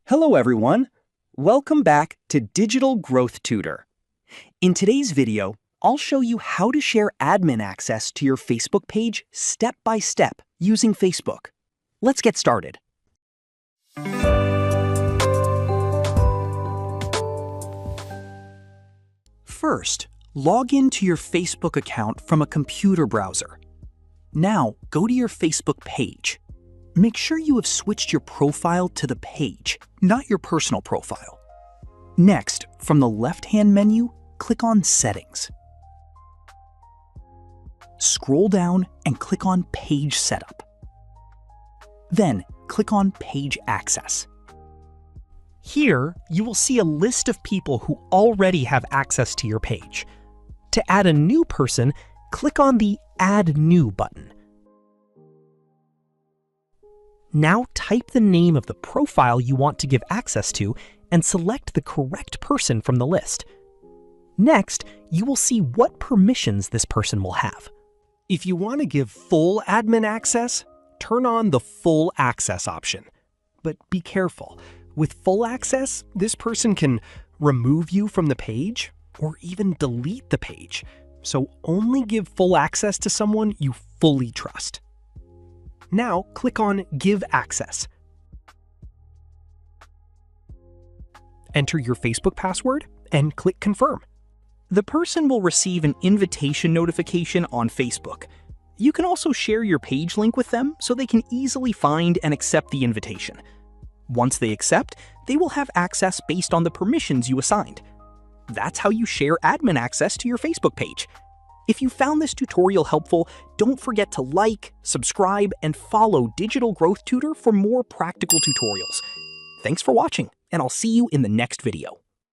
Hello everyone! Welcome back to Digital Growth Tutor. In today's video, I'll show you how to share admin access to your Facebook page step by step using Facebook. Let's get started. First, log into your Facebook account from a computer browser. Now, go to your Facebook page. Make sure you have switched your profile to the page, not your personal profile. Next, from the left-hand menu, click on Settings. Scroll down and click on Page Setup. Then, click on Page Access. Here, you will see a list of people who already have access to your page. To add a new person, click on the Add New button. Now type the name of the profile you want to give access to and select the correct person from the list. Next, you will see what permissions this person will have. If you want to give full admin access, turn on the Full Access option. But be careful. With full access, this person can remove you from the page or even delete the page. So only give full access to someone you fully trust. Now click on Give Access. Enter your Facebook password and click Confirm. The person will receive an invitation notification on Facebook. You can also share your page link with them so they can easily find and accept the invitation. Once they accept, they will have access based on the permissions you assigned. That's how you share admin access to your Facebook page. If you found this tutorial helpful, don't forget to like, subscribe, and follow Digital Growth Tutor for more practical tutorials. Thanks for watching, and I'll see you in the next video.